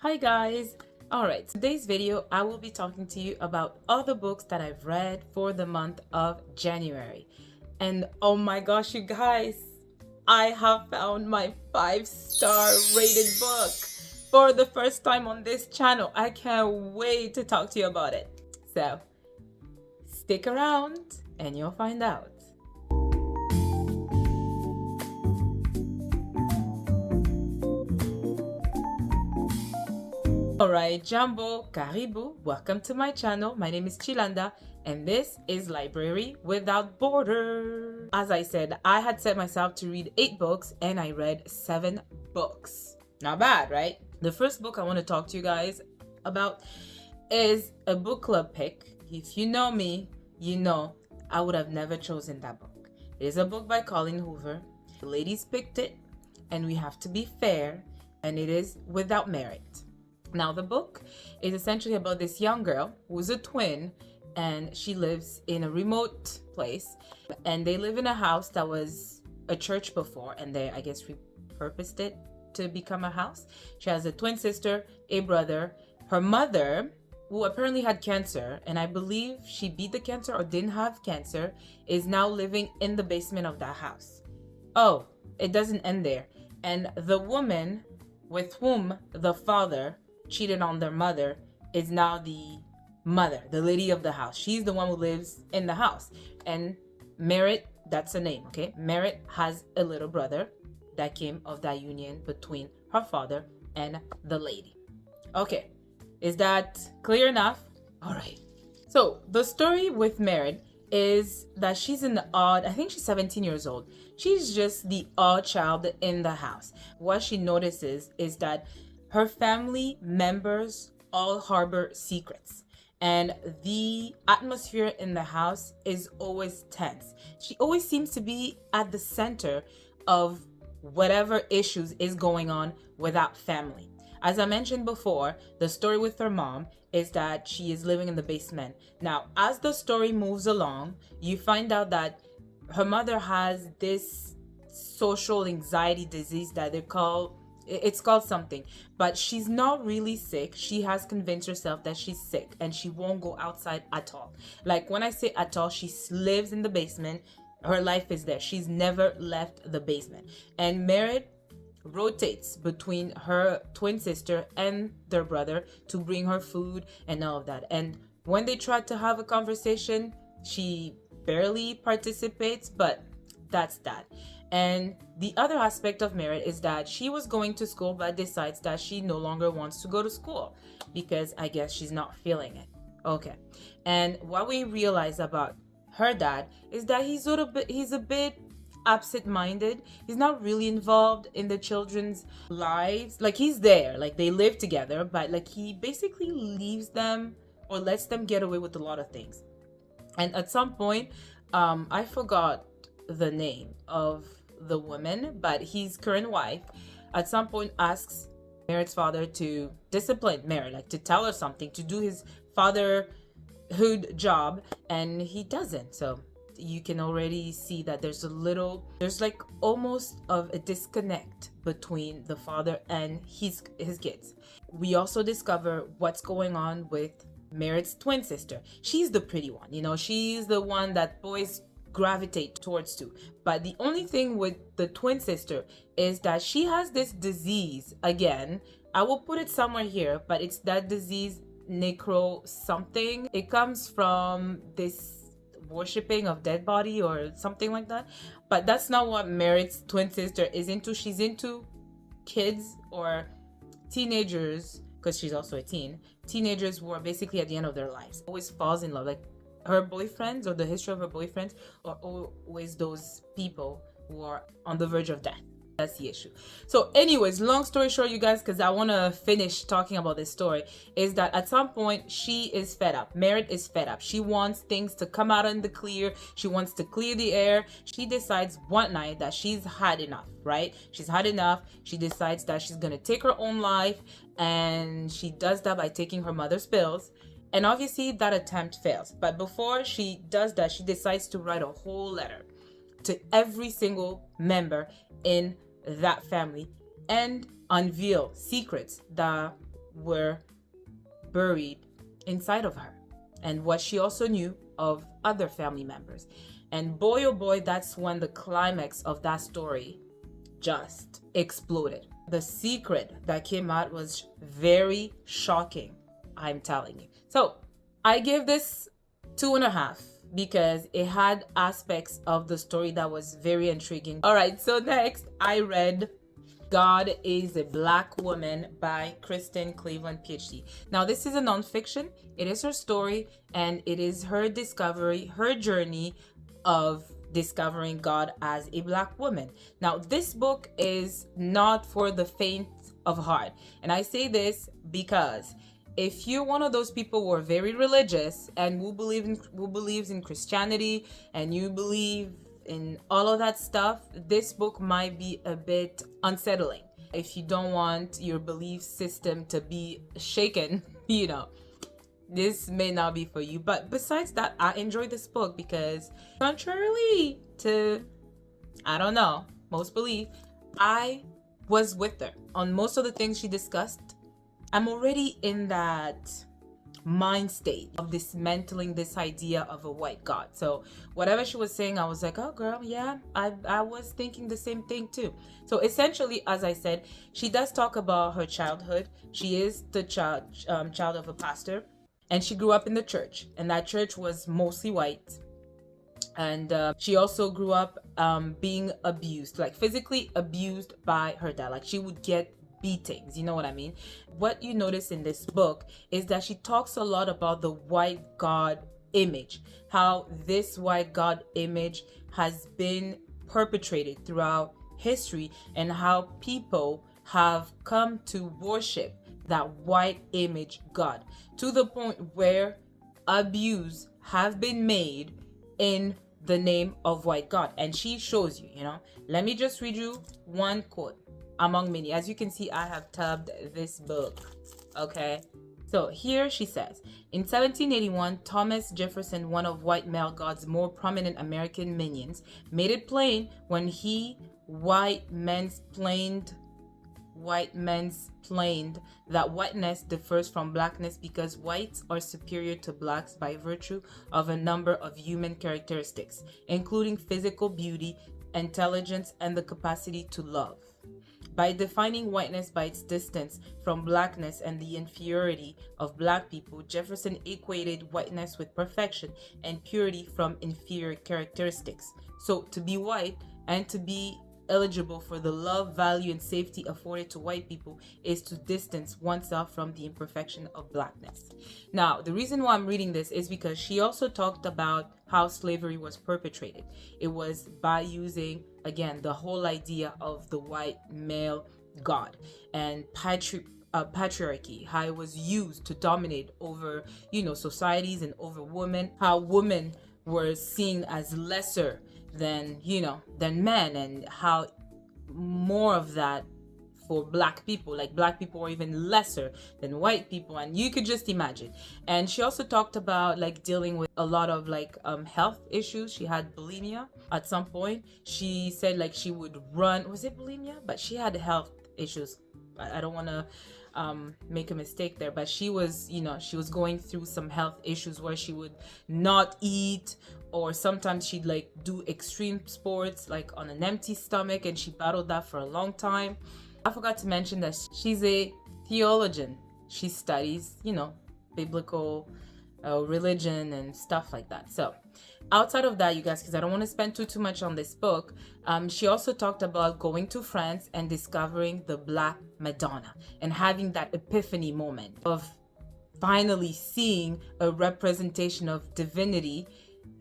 Hi guys! Alright, today's video I will be talking to you about all the books that I've read for the month of January. And oh my gosh, you guys, I have found my 5-star rated book for the first time on this channel. I can't wait to talk to you about it. So, stick around and you'll find out. Alright, Jambo, Karibu, welcome to my channel. My name is Chilanda and this is Library Without Borders. As I said, I had set myself to read 8 books and I read 7 books. Not bad, right? The first book I want to talk to you guys about is a book club pick. If you know me, you know I would have never chosen that book. It is a book by Colleen Hoover. The ladies picked it and we have to be fair, and it is Without Merit. Now, the book is essentially about this young girl who's a twin, and she lives in a remote place, and they live in a house that was a church before, and they, I guess, repurposed it to become a house. She has a twin sister, a brother. Her mother, who apparently had cancer, and I believe she beat the cancer or didn't have cancer, is now living in the basement of that house. Oh, it doesn't end there. And the woman with whom the father cheated on their mother is now the mother, the lady of the house. She's the one who lives in the house. And Merritt, that's a name, okay? Merritt has a little brother that came of that union between her father and the lady. Okay, is that clear enough? All right. So the story with Merritt is that she's an odd, I think she's 17 years old. She's just the odd child in the house. What she notices is that her family members all harbor secrets, and the atmosphere in the house is always tense. She always seems to be at the center of whatever issues is going on with that family. As I mentioned before, the story with her mom is that she is living in the basement. Now, as the story moves along, you find out that her mother has this social anxiety disease that it's called something, but she's not really sick. She has convinced herself that she's sick and she won't go outside at all. Like, when I say at all, she lives in the basement. Her life is there. She's never left the basement. And Merritt rotates between her twin sister and their brother to bring her food and all of that. And when they try to have a conversation, she barely participates, but that's that. And the other aspect of Merritt is that she was going to school but decides that she no longer wants to go to school because I guess she's not feeling it. Okay. And what we realize about her dad is that he's a bit absent-minded. He's not really involved in the children's lives. Like, he's there, like they live together, but like he basically leaves them or lets them get away with a lot of things. And at some point, I forgot the name of the woman, but his current wife at some point asks Merritt's father to discipline Merritt, like to tell her something, to do his fatherhood job, and he doesn't. So you can already see that there's like almost of a disconnect between the father and his kids. We also discover what's going on with Merritt's twin sister. She's the pretty one, you know, she's the one that boys gravitate towards too. But the only thing with the twin sister is that she has this disease. Again, I will put it somewhere here, but it's that disease, necro something. It comes from this worshipping of dead body or something like that. But that's not what Merritt's twin sister is into. She's into kids or teenagers, because she's also a teenagers who are basically at the end of their lives. Always falls in love. Like, her boyfriends or the history of her boyfriends are always those people who are on the verge of death. That's the issue. So anyways, long story short, you guys, because I want to finish talking about this story, is that at some point she is fed up. Merritt is fed up. She wants things to come out in the clear. She wants to clear the air. She decides one night that she's had enough, right? She's had enough. She decides that she's going to take her own life, and she does that by taking her mother's pills. And obviously that attempt fails. But before she does that, she decides to write a whole letter to every single member in that family and unveil secrets that were buried inside of her, and what she also knew of other family members. And boy, oh boy, that's when the climax of that story just exploded. The secret that came out was very shocking, I'm telling you. So I give this 2.5 because it had aspects of the story that was very intriguing. All right, so next I read God is a Black Woman by Kristen Cleveland, PhD. Now, this is a nonfiction. It is her story, and it is her discovery, her journey of discovering God as a Black woman. Now, this book is not for the faint of heart. And I say because if you're one of those people who are very religious and who believes in Christianity and you believe in all of that stuff, this book might be a bit unsettling. If you don't want your belief system to be shaken, this may not be for you. But besides that, I enjoyed this book because contrarily to, most belief, I was with her on most of the things she discussed. I'm already in that mind state of dismantling this idea of a white God. So whatever she was saying, I was like, oh girl, yeah, I was thinking the same thing too. So essentially, as I said, she does talk about her childhood. She is the child of a pastor, and she grew up in the church, and that church was mostly white. And she also grew up being abused, like physically abused by her dad. Like she would get beatings, you know what I mean? What you notice in this book is that she talks a lot about the white God image, how this white God image has been perpetrated throughout history, and how people have come to worship that white image God to the point where abuse have been made in the name of white God. And she shows you, let me just read you one quote among many. As you can see, I have tabbed this book. Okay. So here she says, in 1781, Thomas Jefferson, one of white male God's more prominent American minions, made it plain when he white men's planed that whiteness differs from blackness because whites are superior to blacks by virtue of a number of human characteristics, including physical beauty, intelligence, and the capacity to love. By defining whiteness by its distance from blackness and the inferiority of black people, Jefferson equated whiteness with perfection and purity from inferior characteristics. So to be white and to be eligible for the love, value, and safety afforded to white people is to distance oneself from the imperfection of blackness. Now, the reason why I'm reading this is because she also talked about how slavery was perpetrated. It was by using, again, the whole idea of the white male God and patriarchy, how it was used to dominate over, societies and over women, how women were seen as lesser than men, and how more of that for black people, like black people were even lesser than white people, and you could just imagine. And she also talked about like dealing with a lot of health issues. She had bulimia at some point. She said like she would run, was it bulimia? But she had health issues. I don't want to make a mistake there, but she was going through some health issues where she would not eat, or sometimes she'd do extreme sports on an empty stomach, and she battled that for a long time. I forgot to mention that she's a theologian. She studies biblical religion and stuff like that. So outside of that, you guys, because I don't want to spend too much on this book, she also talked about going to France and discovering the Black Madonna and having that epiphany moment of finally seeing a representation of divinity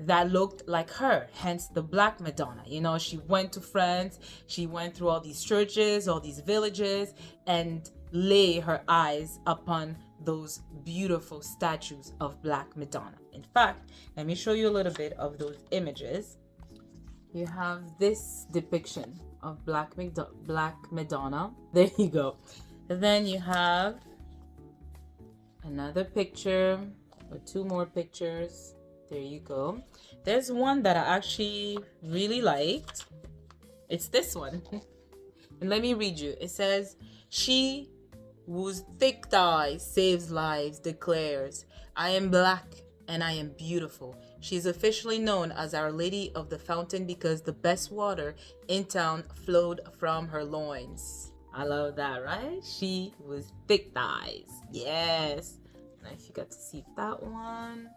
that looked like her, hence the Black Madonna. She went to France, she went through all these churches, all these villages, and lay her eyes upon those beautiful statues of Black Madonna. In fact, let me show you a little bit of those images. You have this depiction of Black Madonna. There you go. And then you have another picture, or two more pictures. There you go. There's one that I actually really liked. It's this one. And let me read you. It says, she whose thick thigh saves lives, declares, "I am black and I am beautiful." She is officially known as Our Lady of the Fountain because the best water in town flowed from her loins. I love that, right? She was thick thighs. Yes. Now if you got to see that one.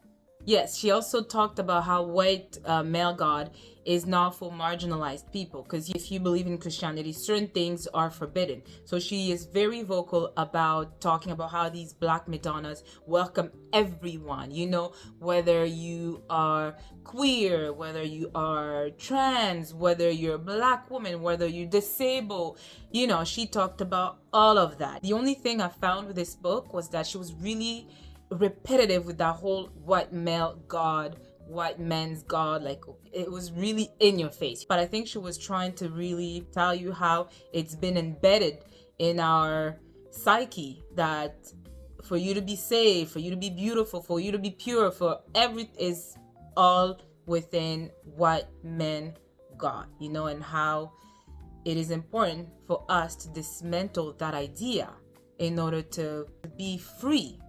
Yes, she also talked about how white male God is not for marginalized people, because if you believe in Christianity, certain things are forbidden. So she is very vocal about talking about how these black Madonnas welcome everyone, you know, whether you are queer, whether you are trans, whether you're a black woman, whether you're disabled, you know, she talked about all of that. The only thing I found with this book was that she was really repetitive with that whole white male god, white man's god. Like, it was really in your face, but I think she was trying to really tell you how it's been embedded in our psyche that for you to be saved, for you to be beautiful, for you to be pure, for everything is all within white men god, you know, and how it is important for us to dismantle that idea in order to be free,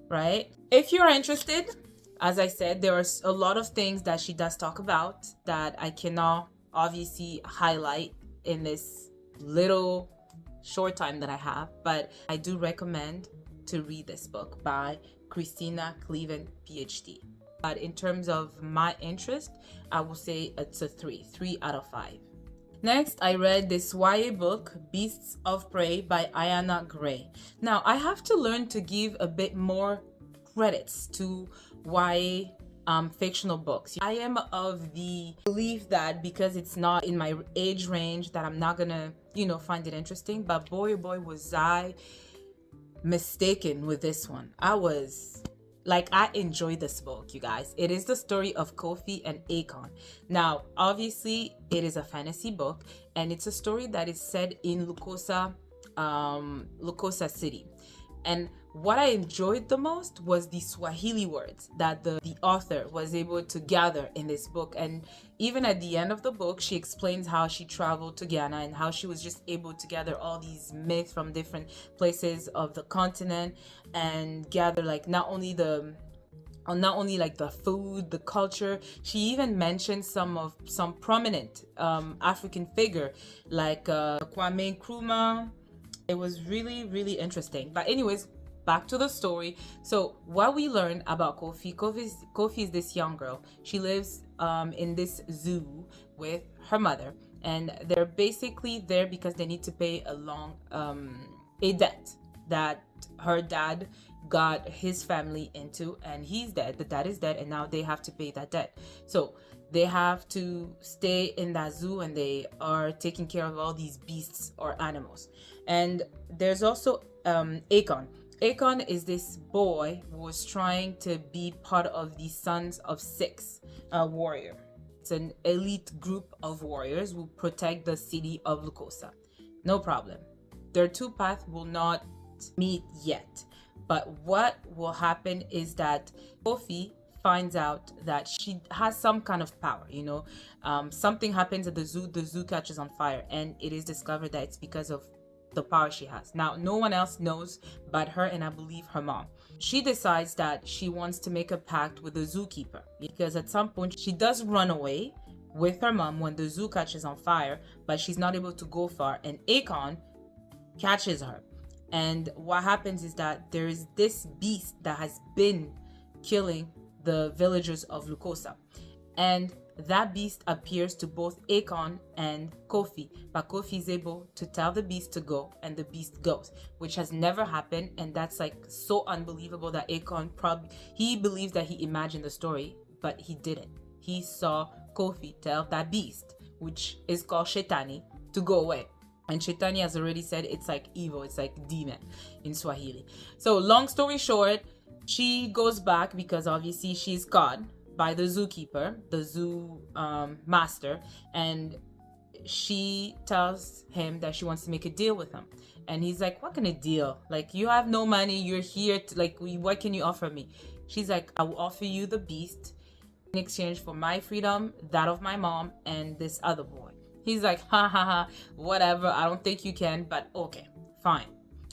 right? If you're interested, as I said, there are a lot of things that she does talk about that I cannot obviously highlight in this little short time that I have, but I do recommend to read this book by Christina Cleveland, PhD. But in terms of my interest, I will say it's a 3 out of 5. Next, I read this YA book, Beasts of Prey by Ayanna Gray. Now, I have to learn to give a bit more credits to YA fictional books. I am of the belief that because it's not in my age range that I'm not gonna, you know, find it interesting. But boy, oh boy, was I mistaken with this one. I enjoyed this book, you guys. It is the story of Kofi and Akon. Now, obviously, it is a fantasy book, and it's a story that is set in Lukosa City. And what I enjoyed the most was the Swahili words that the author was able to gather in this book. And even at the end of the book, she explains how she traveled to Ghana and how she was just able to gather all these myths from different places of the continent and gather like not only like the food, the culture. She even mentioned some prominent African figure like Kwame Nkrumah. It was really, really interesting. But anyways, back to the story. So what we learn about Kofi is this young girl. She lives in this zoo with her mother, and they're basically there because they need to pay a debt that her dad got his family into, and he's dead. The dad is dead, and now they have to pay that debt. So they have to stay in that zoo, and they are taking care of all these beasts or animals. And there's also Akon. Akon is this boy who was trying to be part of the Sons of Six warrior. It's an elite group of warriors who protect the city of Lukosa. No problem. Their two paths will not meet yet. But what will happen is that Kofi finds out that she has some kind of power, you know. Something happens at the zoo catches on fire, and it is discovered that it's because of the power she has. Now, no one else knows but her and I believe her mom. She decides that she wants to make a pact with the zookeeper because at some point she does run away with her mom when the zoo catches on fire, but she's not able to go far, and Akon catches her. And what happens is that there is this beast that has been killing the villagers of Lukosa, and that beast appears to both Akon and Kofi, but Kofi is able to tell the beast to go, and the beast goes, which has never happened. And that's like so unbelievable that Akon he believes that he imagined the story, but he didn't. He saw Kofi tell that beast, which is called Shetani, to go away. And Shetani has already said it's like evil, it's like demon in Swahili. So long story short, she goes back because obviously she's caught by the zookeeper, the zoo master, and she tells him that she wants to make a deal with him. And he's like, what kind of deal? Like, you have no money, you're here to, like, what can you offer me? She's like, I will offer you the beast in exchange for my freedom, that of my mom, and this other boy. He's like, ha ha ha, whatever, I don't think you can, but okay, fine.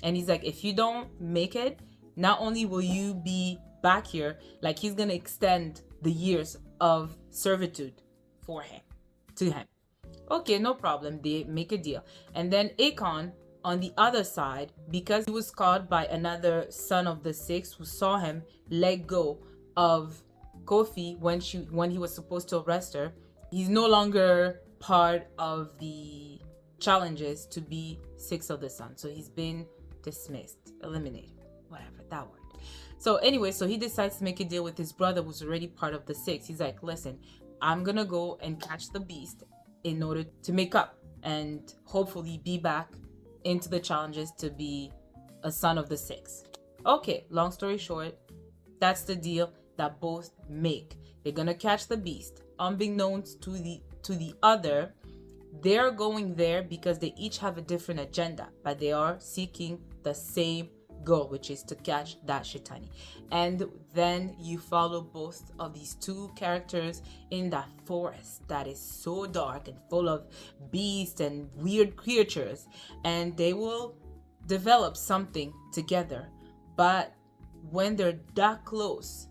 And he's like, if you don't make it, not only will you be back here, like he's gonna extend the years of servitude for him, to him. Okay, no problem. They make a deal. And then Akon, on the other side, because he was caught by another son of the six who saw him let go of Kofi when he was supposed to arrest her, he's no longer part of the challenges to be six of the sun. So he's been dismissed, eliminated, whatever that word. So anyway, so he decides to make a deal with his brother who's already part of the six. He's like, listen, I'm gonna go and catch the beast in order to make up and hopefully be back into the challenges to be a son of the six. Okay, long story short, that's the deal that both make. They're gonna catch the beast. Unbeknownst to the other, they're going there because they each have a different agenda, but they are seeking the same goal, which is to catch that Shaitani. And then you follow both of these two characters in that forest that is so dark and full of beasts and weird creatures, and they will develop something together. But when they're that close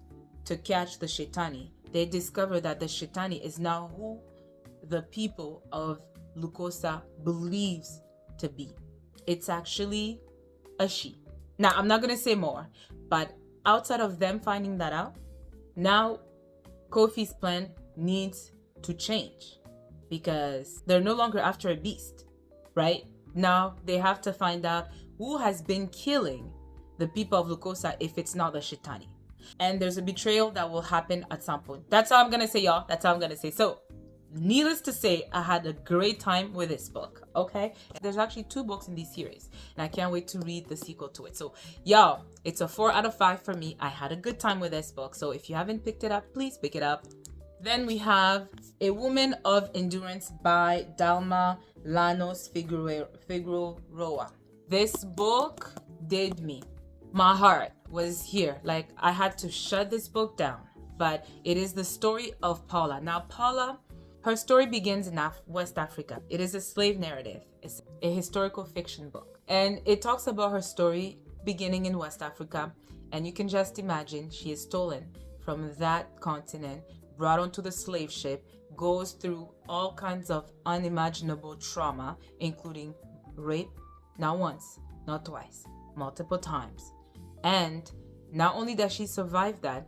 to catch the Shaitani, they discover that the Shaitani is now who the people of Lukosa believes to be. It's actually a she. Now, I'm not going to say more, but outside of them finding that out, now Kofi's plan needs to change because they're no longer after a beast, right? Now they have to find out who has been killing the people of Lukosa if it's not the Shaitani. And there's a betrayal that will happen at some point. That's all I'm going to say, y'all. That's all I'm going to say. So, needless to say, I had a great time with this book, okay? There's actually 2 books in this series, and I can't wait to read the sequel to it. So, y'all, it's a 4 out of 5 for me. I had a good time with this book, so if you haven't picked it up, please pick it up. Then we have A Woman of Endurance by Dalma Llanos Figueroa. This book did me. My heart was here. Like, I had to shut this book down, but it is the story of Paula. Now, Paula, her story begins in West Africa. It is a slave narrative. It's a historical fiction book. And it talks about her story beginning in West Africa. And you can just imagine she is stolen from that continent, brought onto the slave ship, goes through all kinds of unimaginable trauma, including rape, not once, not twice, multiple times. And not only does she survive that,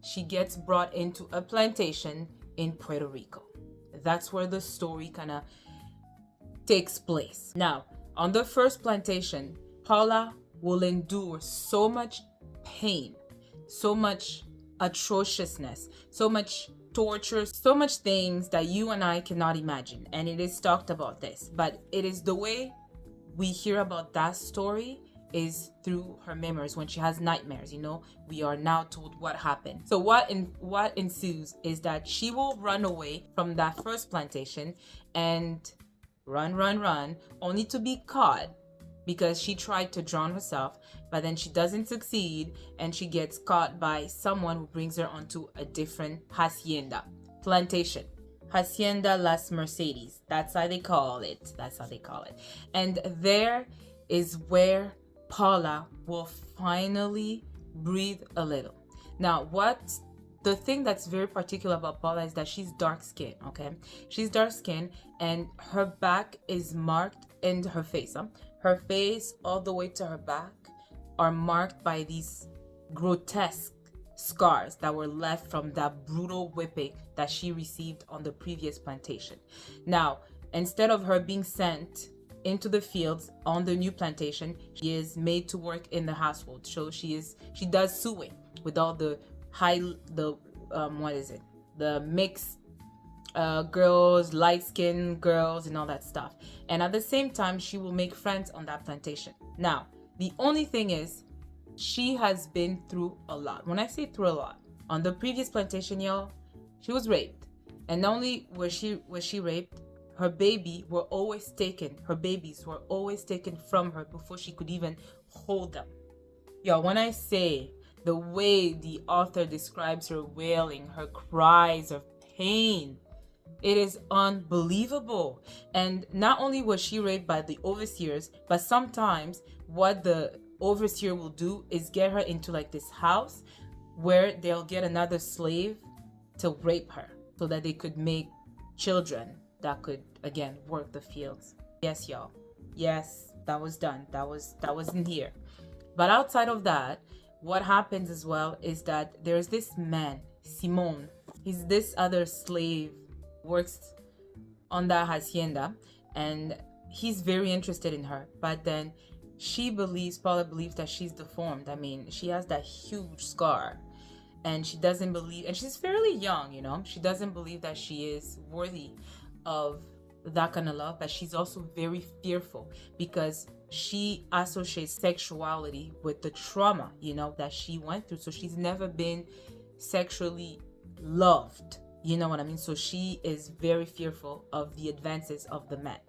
she gets brought into a plantation in Puerto Rico. That's where the story kind of takes place. Now, on the first plantation, Paula will endure so much pain, so much atrociousness, so much torture, so much things that you and I cannot imagine. And it is talked about this, but it is the way we hear about that story is through her memories when she has nightmares. We are now told what happened. So what ensues is that she will run away from that first plantation and run, only to be caught because she tried to drown herself, but then she doesn't succeed and she gets caught by someone who brings her onto a different hacienda, plantation. Hacienda Las Mercedes. That's how they call it. And there is where Paula will finally breathe a little. Now, the thing that's very particular about Paula is that she's dark skinned, okay? She's dark skinned and her back is marked, and her face, her face all the way to her back are marked by these grotesque scars that were left from that brutal whipping that she received on the previous plantation. Now, instead of her being sent into the fields on the new plantation, she is made to work in the household. So she does sewing with all the mixed girls, light-skinned girls, and all that stuff. And at the same time, she will make friends on that plantation. Now, the only thing is, she has been through a lot. When I say through a lot, on the previous plantation, y'all, she was raped. And not only was she raped, her babies were always taken from her before she could even hold them. Y'all, when I say the way the author describes her wailing, her cries of pain, It is unbelievable. And not only was she raped by the overseers, but sometimes what the overseer will do is get her into like this house where they'll get another slave to rape her so that they could make children that could again work the fields. Yes, y'all. Yes, that was done. That wasn't here. But outside of that, what happens as well is that there's this man, Simon. He's this other slave, works on the hacienda, and he's very interested in her. But then Paula believes that she's deformed. I mean, she has that huge scar, and she doesn't believe, and she's fairly young, you know, she doesn't believe that she is worthy of that kind of love. But she's also very fearful because she associates sexuality with the trauma, you know, that she went through. So she's never been sexually loved, you know what I mean? So she is very fearful of the advances of the man.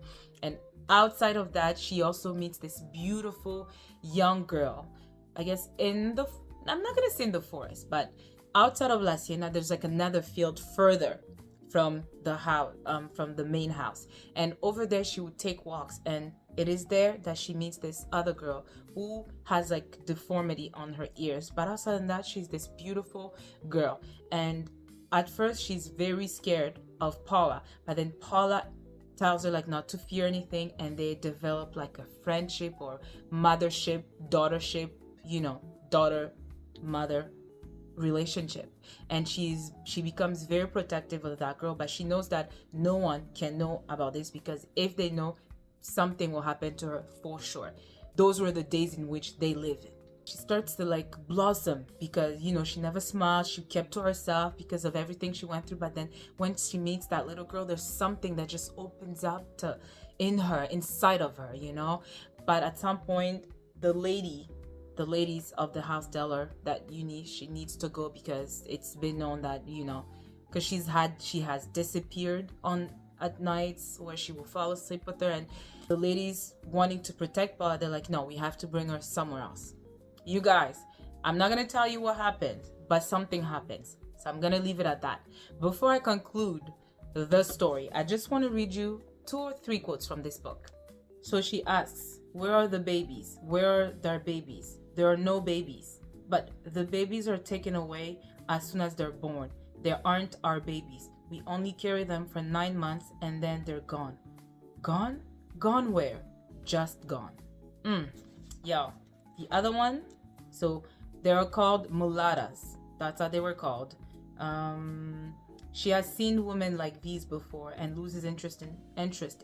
And outside of that, she also meets this beautiful young girl, I guess I'm not gonna say in the forest, but outside of La Hacienda, there's like another field further from the house, from the main house. And over there she would take walks, and it is there that she meets this other girl who has like deformity on her ears. But outside of that, she's this beautiful girl. And at first she's very scared of Paula, but then Paula tells her like not to fear anything, and they develop like a friendship or mothership, daughtership, you know, daughter mother relationship. And she becomes very protective of that girl, but she knows that no one can know about this, because if they know, something will happen to her for sure. Those were the days in which they lived. She starts to like blossom because, you know, she never smiled. She kept to herself because of everything she went through. But then when she meets that little girl, there's something that just opens up inside of her, you know. But at some point, the ladies of the house tell her that she needs to go, because it's been known that, you know, because she has disappeared at nights where she will fall asleep with her. And the ladies, wanting to protect Paula, they're like, no, we have to bring her somewhere else. You guys, I'm not gonna tell you what happened, but something happens, so I'm gonna leave it at that. Before I conclude the story, I just want to read you 2 or 3 quotes from this book. So she asks, where are the babies? Where are their babies? There are no babies, but the babies are taken away as soon as they're born. They aren't our babies. We only carry them for 9 months and then they're gone. Gone? Gone where? Just gone. Yo, the other one, so they are called mulattas. That's how they were called. She has seen women like these before and loses interest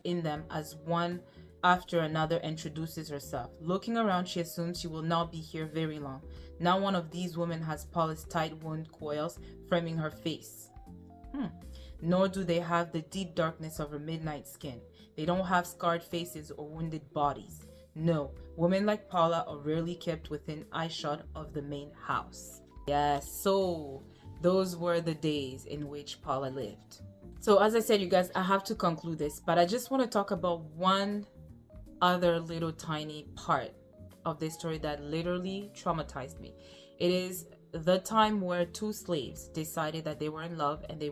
in them as one after another introduces herself. Looking around, she assumes she will not be here very long. Now one of these women has polished tight wound coils framing her face. Nor do they have the deep darkness of her midnight skin. They don't have scarred faces or wounded bodies. No, women like Paula are rarely kept within eyeshot of the main house. Yes, so those were the days in which Paula lived. So as I said, you guys, I have to conclude this, but I just want to talk about one other little tiny part of this story that literally traumatized me. It is the time where 2 slaves decided that they were in love and they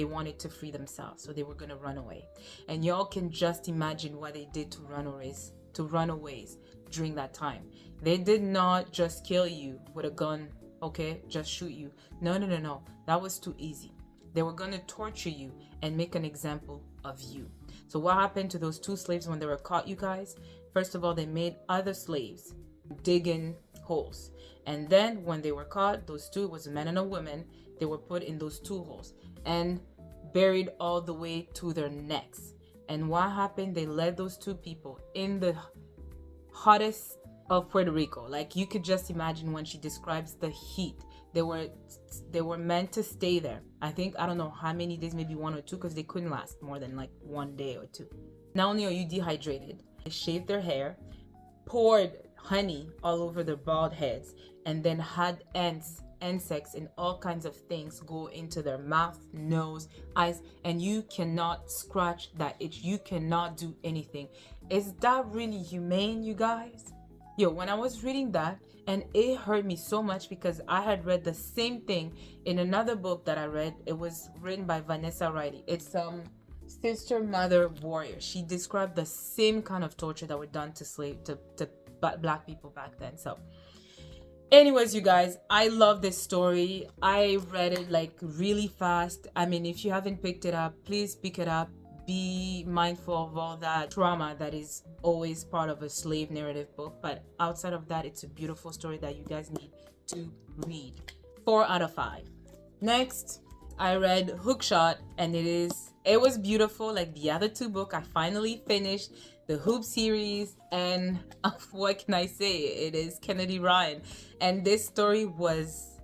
wanted to free themselves, so they were going to run away. And y'all can just imagine what they did to runaways during that time. They did not just kill you with a gun, okay, just shoot you. No, that was too easy. They were going to torture you and make an example of you. So what happened to those 2 slaves when they were caught, you guys? First of all, they made other slaves dig in holes. And then when they were caught, those 2, it was a man and a woman, they were put in those 2 holes and buried all the way to their necks. And what happened? They led those 2 people in the hottest of Puerto Rico. Like, you could just imagine when she describes the heat. They were meant to stay there. I don't know how many days, maybe 1 or 2, because they couldn't last more than like 1 day or 2. Not only are you dehydrated, they shaved their hair, poured honey all over their bald heads, and then had insects and all kinds of things go into their mouth, nose, eyes, and you cannot scratch that itch. You cannot do anything. Is that really humane, you guys? Yo, when I was reading that, and it hurt me so much because I had read the same thing in another book that I read. It was written by Vanessa Riley. It's Sister Mother Warrior. She described the same kind of torture that were done to black people back then. So anyways, you guys, I love this story. I read it like really fast. I mean, if you haven't picked it up, please pick it up. Be mindful of all that trauma that is always part of a slave narrative book. But outside of that, it's a beautiful story that you guys need to read. 4 out of 5. Next, I read Hookshot, and it was beautiful. Like the other 2 books, I finally finished the Hoop series, and what can I say? It is Kennedy Ryan, and this story was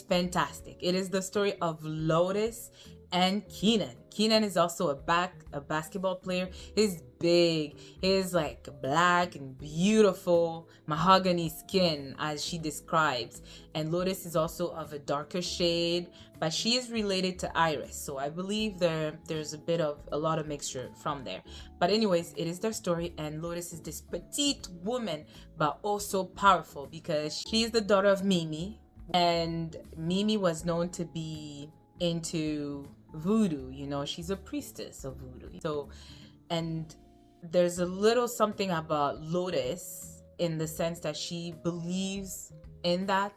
fantastic. It is the story of Lotus and Keenan. Keenan is also a basketball player. He's big. He's like black and beautiful, mahogany skin, as she describes. And Lotus is also of a darker shade, but she is related to Iris. So I believe there's a lot of mixture from there. But anyways, it is their story, and Lotus is this petite woman, but also powerful because she is the daughter of Mimi, and Mimi was known to be into voodoo. You know, she's a priestess of voodoo. So, and there's a little something about Lotus in the sense that she believes in that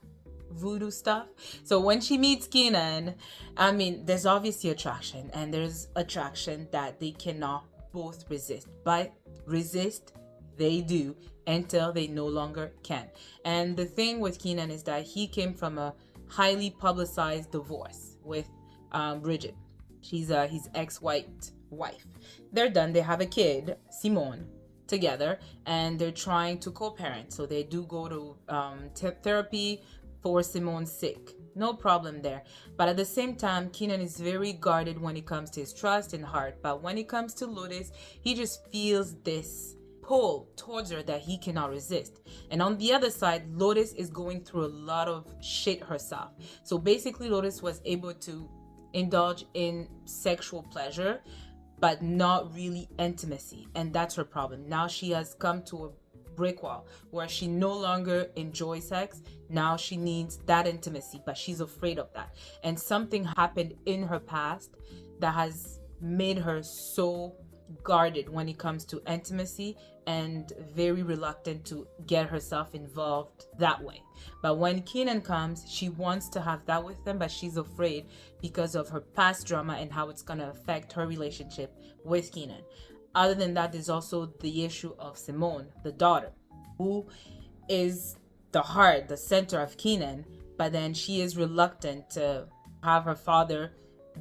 voodoo stuff. So when she meets Keenan, I mean, there's obviously attraction, and there's attraction that they cannot both resist, but resist they do until they no longer can. And the thing with Keenan is that he came from a highly publicized divorce with Bridget. She's his ex-white wife. They're done. They have a kid, Simone, together, and they're trying to co-parent. So they do go to therapy for Simone's sake. No problem there. But at the same time, Keenan is very guarded when it comes to his trust and heart. But when it comes to Lotus, he just feels this pull towards her that he cannot resist. And on the other side, Lotus is going through a lot of shit herself. So basically, Lotus was able to indulge in sexual pleasure, but not really intimacy. And that's her problem. Now she has come to a brick wall where she no longer enjoys sex. Now she needs that intimacy, but she's afraid of that. And something happened in her past that has made her so guarded when it comes to intimacy and very reluctant to get herself involved that way. But when Keenan comes, she wants to have that with him, but she's afraid because of her past drama and how it's going to affect her relationship with Keenan. Other than that, there's also the issue of Simone, the daughter, who is the heart, the center of Keenan, but then she is reluctant to have her father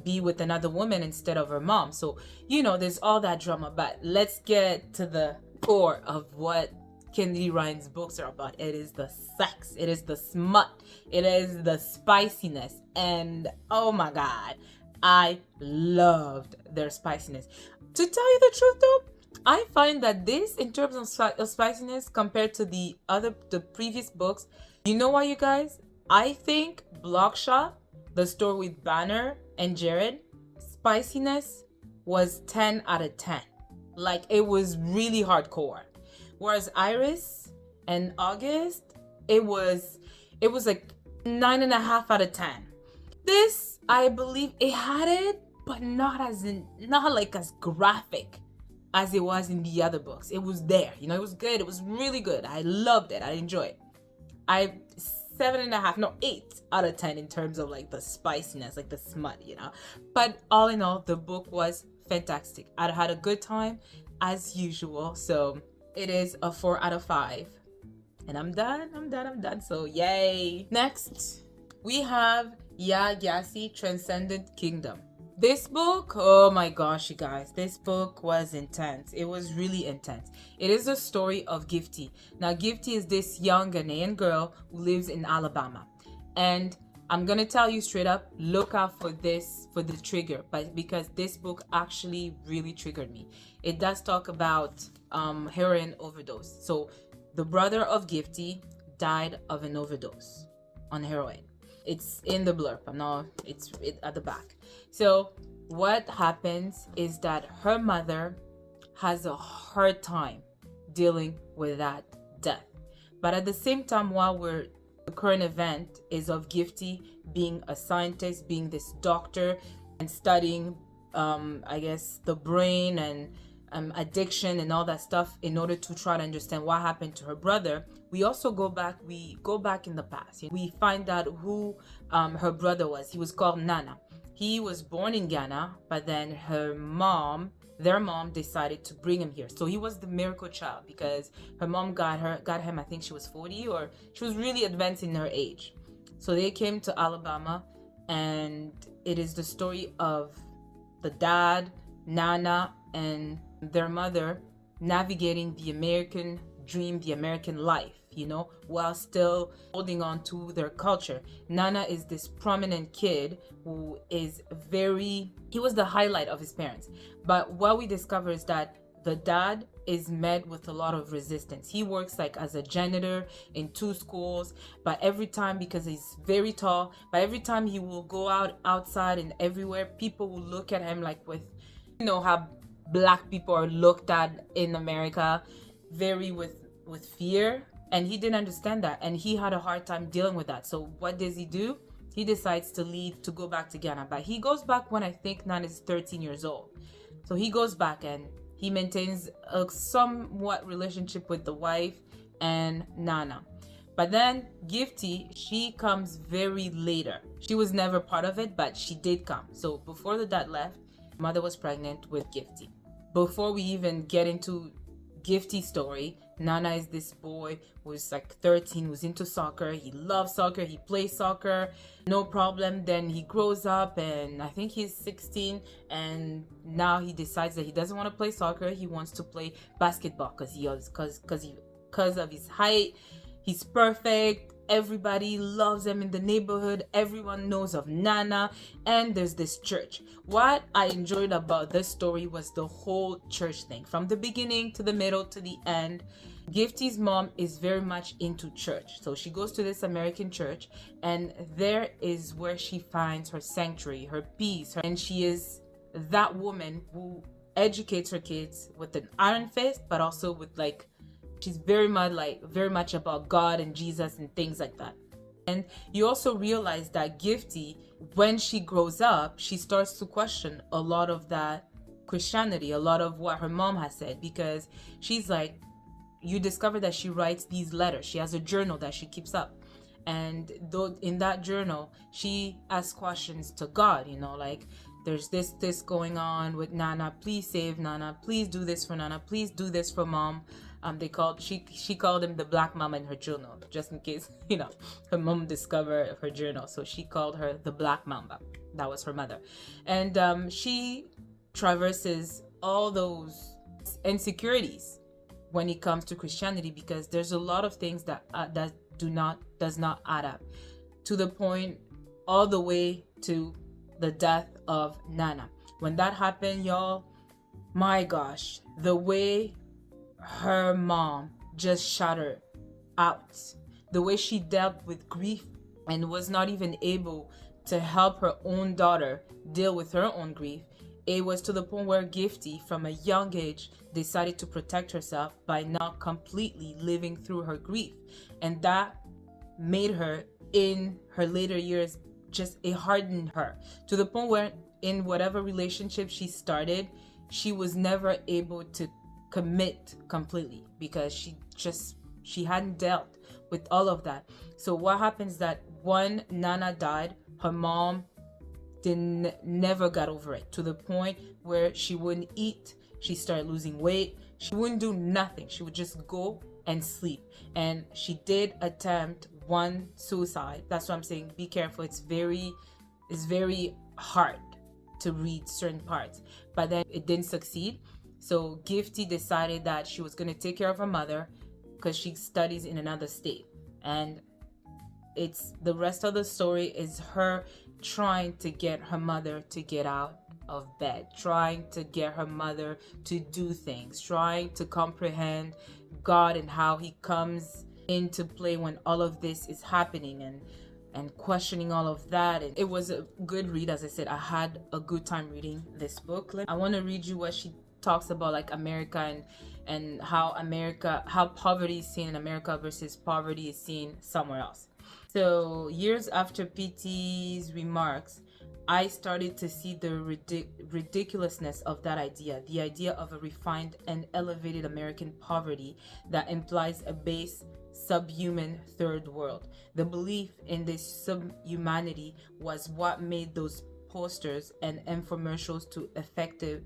be with another woman instead of her mom. So, you know, there's all that drama, but let's get to the core of what Kennedy Ryan's books are about. It is the sex, it is the smut, it is the spiciness, and oh my god, I loved their spiciness. To tell you the truth though, I find that this, in terms of spiciness compared to the previous books, you know what, you guys? I think Blockshot, the story with Banner and Jared, spiciness was 10 out of 10. Like, it was really hardcore. Whereas Iris and August, it was like 9.5 out of 10. This, I believe it had it, but not like as graphic as it was in the other books. It was there, you know, it was good. It was really good. I loved it. I enjoyed it. 7.5, no, 8 out of 10 in terms of like the spiciness, like the smut, you know. But all in all, the book was fantastic. I had a good time as usual. So it is a 4 out of 5. And I'm done. So yay. Next, we have Ya Gyasi Transcendent Kingdom. This book, oh my gosh, you guys, this book was intense. It was really intense. It is a story of Gifty. Now, Gifty is this young Ghanaian girl who lives in Alabama. And I'm going to tell you straight up, look out for the trigger, but because this book actually really triggered me. It does talk about heroin overdose. So the brother of Gifty died of an overdose on heroin. It's in the blurb. It's at the back. So what happens is that her mother has a hard time dealing with that death. But at the same time, while the current event is of Gifty being a scientist, being this doctor and studying, I guess, the brain and addiction and all that stuff in order to try to understand what happened to her brother. We also go back in the past. We find out who her brother was. He was called Nana. He was born in Ghana, but then their mom decided to bring him here. So he was the miracle child because her mom got him, I think she was 40, or she was really advanced in her age. So they came to Alabama, and it is the story of the dad, Nana, and their mother navigating the American dream, the American life, while still holding on to their culture. Nana is this prominent kid who is he was the highlight of his parents. But what we discover is that the dad is met with a lot of resistance. He works like as a janitor in 2 schools, but every time, because he's very tall, but every time he will go outside and everywhere, people will look at him like with, how Black people are looked at in America, very with fear. And he didn't understand that, and he had a hard time dealing with that. So what does he do? He decides to leave to go back to Ghana. But he goes back when I think Nana is 13 years old. So he goes back and he maintains a somewhat relationship with the wife and Nana. But then Gifty, she comes very later. She was never part of it, but she did come. So before the dad left, mother was pregnant with Gifty. Before we even get into Gifty's story, Nana is this boy who's like 13, who's into soccer. He loves soccer. He plays soccer, no problem. Then he grows up, and I think he's 16, and now he decides that he doesn't want to play soccer. He wants to play basketball because of his height. He's perfect. Everybody loves him in the neighborhood. Everyone knows of Nana, and there's this church. What I enjoyed about this story was the whole church thing, from the beginning to the middle to the end. Gifty's mom is very much into church, so she goes to this American church, and there is where she finds her sanctuary, her peace, and she is that woman who educates her kids with an iron fist, but also with she's very much about God and Jesus and things like that. And you also realize that Gifty, when she grows up, she starts to question a lot of that Christianity, a lot of what her mom has said, because she's like, you discover that she writes these letters. She has a journal that she keeps up. And though in that journal, she asks questions to God, there's this going on with Nana. Please save Nana. Please do this for Nana. Please do this for mom. She called him the Black Mama in her journal, just in case, her mom discovered her journal. So she called her the Black Mamba. That was her mother. And she traverses all those insecurities when it comes to Christianity, because there's a lot of things that does not add up, to the point all the way to the death of Nana. When that happened, y'all, my gosh, the way her mom just shattered out, the way she dealt with grief and was not even able to help her own daughter deal with her own grief. It was to the point where Gifty, from a young age, decided to protect herself by not completely living through her grief. And that made her, in her later years, it hardened her to the point where in whatever relationship she started, she was never able to commit completely, because she hadn't dealt with all of that. So what happens that when Nana died, her mom never got over it, to the point where she wouldn't eat. She started losing weight. She wouldn't do nothing. She would just go and sleep. And she did attempt one suicide. That's what I'm saying. Be careful. It's very hard to read certain parts. But then it didn't succeed. So Gifty decided that she was going to take care of her mother, because she studies in another state. And it's the rest of the story is her trying to get her mother to get out of bed, trying to get her mother to do things, trying to comprehend God and how he comes into play when all of this is happening, and questioning all of that. And it was a good read. As I said, I had a good time reading this book. I want to read you what she talks about like America and how poverty is seen in America versus poverty is seen somewhere else. So years after PT's remarks, I started to see the ridiculousness of that idea, the idea of a refined and elevated American poverty that implies a base subhuman third world. The belief in this subhumanity was what made those posters and infomercials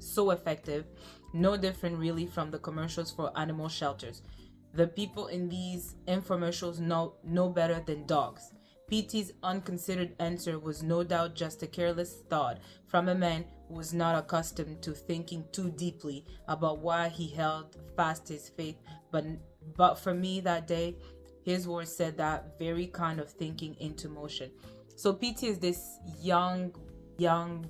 so effective, no different really from the commercials for animal shelters. The people in these infomercials know no better than dogs. PT's unconsidered answer was no doubt just a careless thought from a man who was not accustomed to thinking too deeply about why he held fast his faith. But for me that day, his words set that very kind of thinking into motion. So PT is this young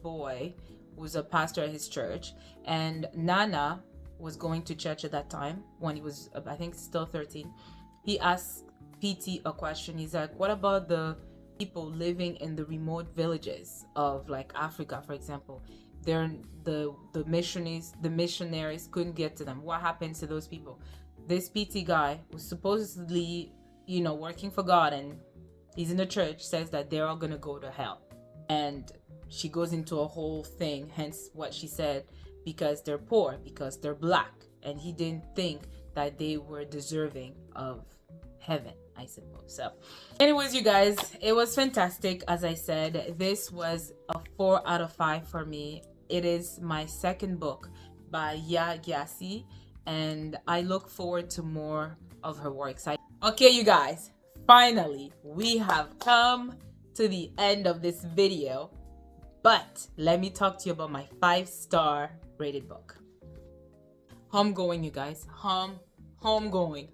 boy who's a pastor at his church, and Nana was going to church at that time when he was, I think, still 13. He asked PT a question. He's like, what about the people living in the remote villages of like Africa, for example? They're the missionaries couldn't get to them. What happens to those people? This PT guy was supposedly, working for God, and he's in the church, says that they're all gonna go to hell. And she goes into a whole thing, hence what she said, because they're poor, because they're black, and he didn't think that they were deserving of heaven, I suppose. So anyways, you guys, it was fantastic. As I said, this was a 4 out of 5 for me. It is my second book by Ya Gyasi, and I look forward to more of her works. Okay, you guys, finally we have come to the end of this video, but let me talk to you about my 5-star rated book, Homegoing, you guys. Homegoing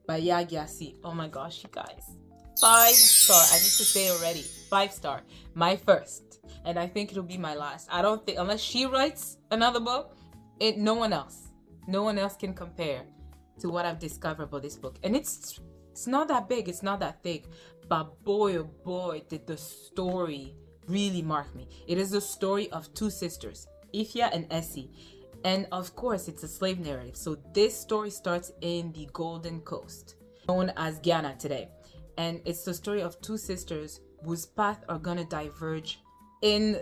by Ya Gyasi. Oh my gosh, you guys, 5-star. I need to say already, 5-star. My first, and I think it'll be my last. I don't think, unless she writes another book, no one else can compare to what I've discovered about this book. And it's not that big, it's not that thick, but boy oh boy did the story really mark me. It is the story of 2 sisters, Ifya and Essie, and of course it's a slave narrative. So this story starts in the Golden Coast, known as Ghana today, and it's the story of 2 sisters whose paths are gonna diverge in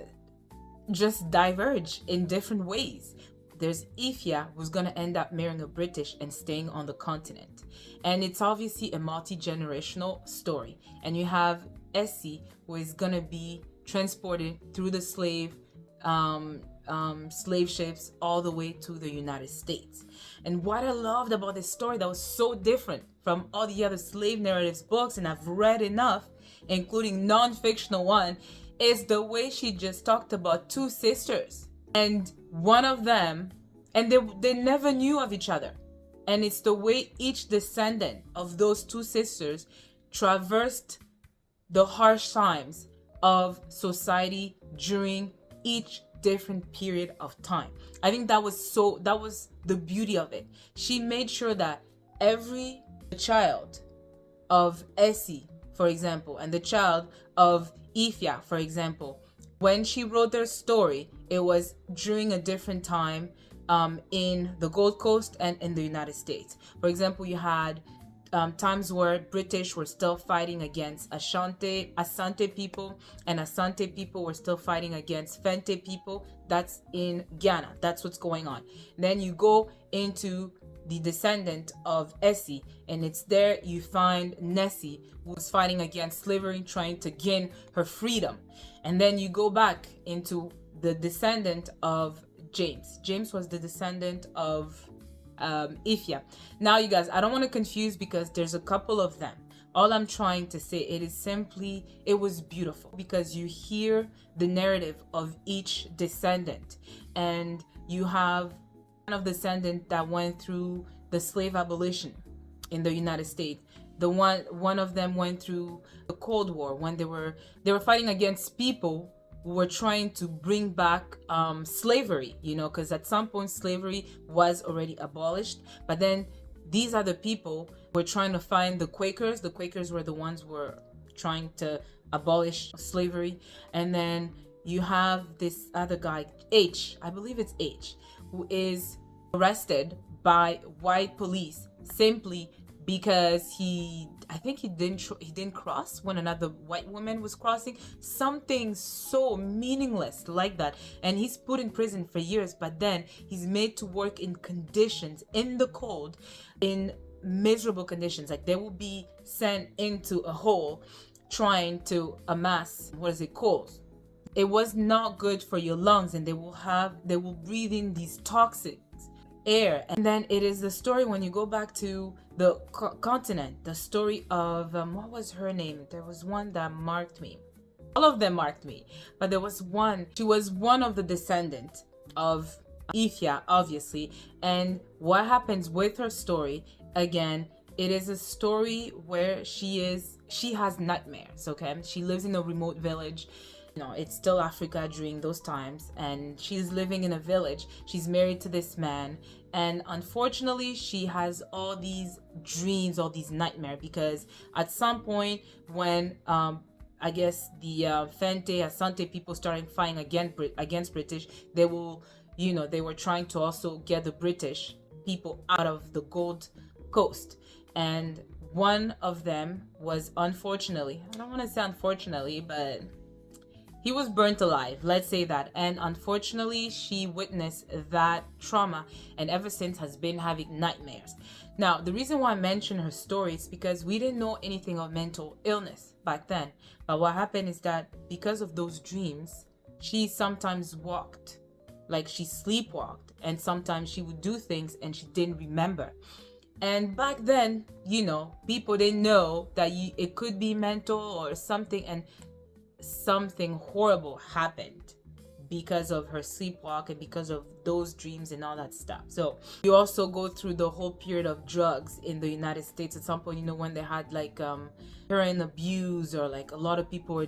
different ways. There's Ifya, who's gonna end up marrying a British and staying on the continent, and it's obviously a multi-generational story. And you have Essie, who is gonna be transported through the slave ships all the way to the United States. And what I loved about this story that was so different from all the other slave narratives books, and I've read enough, including non-fictional one, is the way she just talked about 2 sisters, and one of them, and they never knew of each other. And it's the way each descendant of those 2 sisters traversed the harsh times of society during each different period of time. I think that was the beauty of it. She made sure that every child of Essie, for example, and the child of Ifya, for example, when she wrote their story, it was during a different time in the Gold Coast and in the United States. For example, you had times where British were still fighting against Asante people, and Asante people were still fighting against Fente people. That's in Ghana. That's what's going on. Then you go into the descendant of Essie, and it's there you find Nessie, who's fighting against slavery, trying to gain her freedom. And then you go back into the descendant of James. James was the descendant of Ifya. Now, you guys, I don't want to confuse because there's a couple of them. All I'm trying to say, it was beautiful because you hear the narrative of each descendant, and you have one of the descendants that went through the slave abolition in the United States. One of them went through the Cold War when they were fighting against people who were trying to bring back slavery, because at some point slavery was already abolished. But then these are the people who were trying to find the Quakers. The Quakers were the ones who were trying to abolish slavery. And then you have this other guy, H, I believe it's H, who is arrested by white police simply because I think he didn't cross when another white woman was crossing, something so meaningless like that, and he's put in prison for years. But then he's made to work in conditions in the cold, in miserable conditions. Like, they will be sent into a hole trying to amass coals. It was not good for your lungs, and they will breathe in these toxic air. And then it is the story, when you go back to the continent, the story of what was her name? There was one that marked me. All of them marked me, but there was one. She was one of the descendants of Ethiopia, obviously. And what happens with her story, again, it is a story where she has nightmares. Okay, she lives in a remote village. It's still Africa during those times, and she's living in a village. She's married to this man, and unfortunately she has all these dreams, all these nightmares, because at some point when I guess the Fente Asante people started fighting against British, they were trying to also get the British people out of the Gold Coast. And one of them was, unfortunately, I don't want to say unfortunately, but he was burnt alive, let's say that. And unfortunately, she witnessed that trauma, and ever since has been having nightmares. Now, the reason why I mention her story is because we didn't know anything of mental illness back then. But what happened is that because of those dreams, she sometimes walked, like she sleepwalked, and sometimes she would do things and she didn't remember. And back then, people didn't know that it could be mental or something, and something horrible happened because of her sleepwalk and because of those dreams and all that stuff. So you also go through the whole period of drugs in the United States. At some point, when they had like heroin abuse, or like a lot of people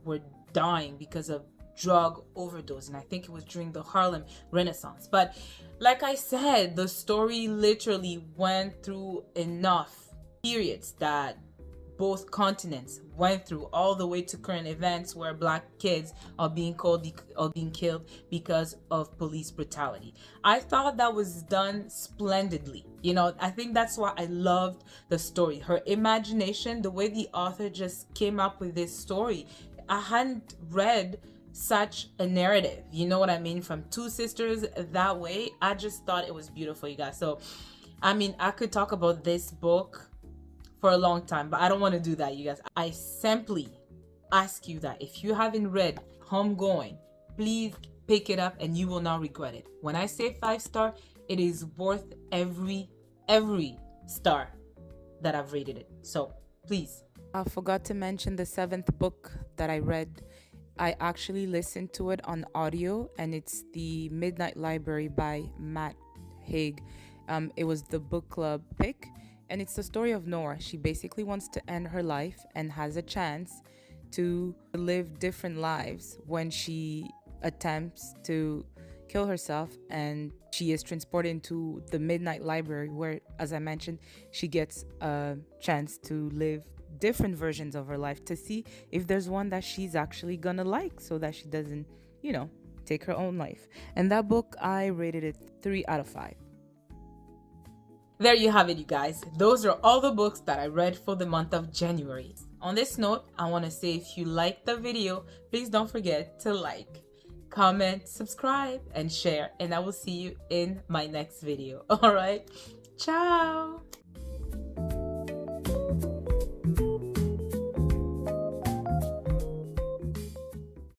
were dying because of drug overdose, and I think it was during the Harlem Renaissance. But like I said, the story literally went through enough periods that both continents went through, all the way to current events where Black kids are being killed because of police brutality. I thought that was done splendidly. I think that's why I loved the story. Her imagination, the way the author just came up with this story. I hadn't read such a narrative, you know what I mean, from two sisters that way. I just thought it was beautiful, you guys. So I could talk about this book for a long time, but I don't want to do that, you guys. I simply ask you that if you haven't read Homegoing, please pick it up and you will not regret it. When I say 5-star, it is worth every star that I've rated it. So please. I forgot to mention the 7th book that I read. I actually listened to it on audio, and it's The Midnight Library by Matt Haig. It was the book club pick. And it's the story of Nora. She basically wants to end her life and has a chance to live different lives when she attempts to kill herself, and she is transported into the Midnight Library, where, as I mentioned, she gets a chance to live different versions of her life to see if there's one that she's actually gonna like, so that she doesn't, take her own life. And that book, I rated it 3 out of 5. There you have it, you guys. Those are all the books that I read for the month of January. On this note, I want to say, if you liked the video, please don't forget to like, comment, subscribe, and share. And I will see you in my next video. All right. Ciao.